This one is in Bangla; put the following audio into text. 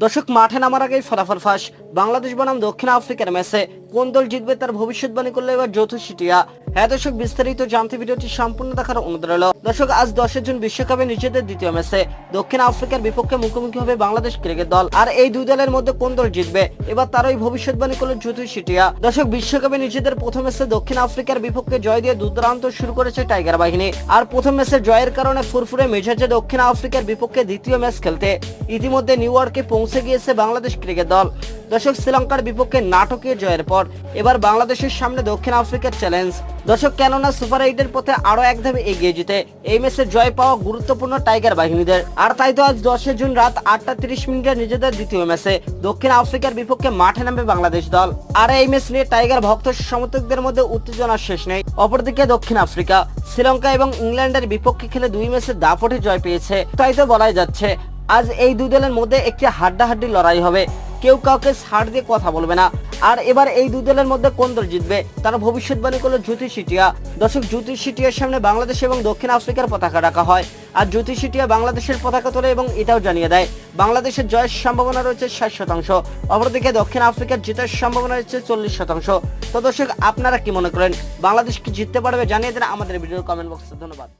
দর্শক, মাঠে নামার আগেই ফলাফল ফাঁস। বাংলাদেশ বনাম দক্ষিণ আফ্রিকার ম্যাচে কোন দল জিতবে তার ভবিষ্যৎবাণী করলো এবার জ্যোতিষীটিয়া। হ্যাঁ দর্শক, বিস্তারিত জানতে ভিডিওটি সম্পূর্ণ দেখার অনুরোধ রইল। দর্শক, আজ 10 জুন বিশ্বকাপে নিজেদের দ্বিতীয় ম্যাচে দক্ষিণ আফ্রিকার বিপক্ষে মুখোমুখি হবে বাংলাদেশ ক্রিকেট দল। আর এই দুই দলের মধ্যে কোন দল জিতবে এবার তারই ভবিষ্যৎবাণী করলো জ্যোতিষীটিয়া। দর্শক, বিশ্বকাপে নিজেদের প্রথম ম্যাচে দক্ষিণ আফ্রিকার বিপক্ষে জয় দিয়ে দুর্দান্ত শুরু করেছে টাইগার বাহিনী। আর প্রথম ম্যাচের জয়ের কারণে ফুরফুরে মেজাজে দক্ষিণ আফ্রিকার বিপক্ষে দ্বিতীয় ম্যাচ খেলতে ইতিমধ্যে নিউ ইয়র্কে পৌঁছে গিয়েছে বাংলাদেশ ক্রিকেট দল। দর্শক, শ্রীলঙ্কার বিপক্ষে নাটকীয় জয়ের পর এবার বাংলাদেশের সামনে দক্ষিণ আফ্রিকার চ্যালেঞ্জ। দর্শক, কেননা সুপার 8-এর পথে আরো এক ধাপ এগিয়ে যেতে এই ম্যাচে জয় পাওয়া গুরুত্বপূর্ণ টাইগার বাহিনীদের। আর তাই তো আজ 10 জুন রাত 8:30 নিজেদের দ্বিতীয় ম্যাচে দক্ষিণ আফ্রিকার বিপক্ষে মাঠে নামবে বাংলাদেশ দল। আর এই ম্যাচ নিয়ে টাইগার ভক্ত সমর্থকদের মধ্যে উত্তেজনার শেষ নেই। অপরদিকে দক্ষিণ আফ্রিকা শ্রীলঙ্কা এবং ইংল্যান্ডের বিপক্ষে খেলে দুই ম্যাচে দাপটে জয় পেয়েছে। তাই তো বলাই যাচ্ছে আজ এই দুই দলের মধ্যে একটি হাড্ডাহাড্ডি লড়াই হবে, কেউ কাউকে ছাড় দিয়ে কথা বলবে না। আর এবার এই দুই দলের মধ্যে কোন দল জিতবে তার ভবিষ্যৎবাণী করলো জ্যোতিষীটিয়া। দর্শক, জ্যোতিষীটিয়ার সামনে বাংলাদেশ এবং দক্ষিণ আফ্রিকার পতাকা রাখা হয়। আর জ্যোতিষীটিয়া বাংলাদেশের পতাকা তোলে এবং এটাও জানিয়ে দেয় বাংলাদেশের জয়ের সম্ভাবনা রয়েছে 60%, অপরদিকে দক্ষিণ আফ্রিকার জেতার সম্ভাবনা রয়েছে 40%। তো দর্শক, আপনারা কি মনে করেন বাংলাদেশ কি জিততে পারবে? জানিয়ে দেন আমাদের ভিডিও কমেন্ট বক্সে। ধন্যবাদ।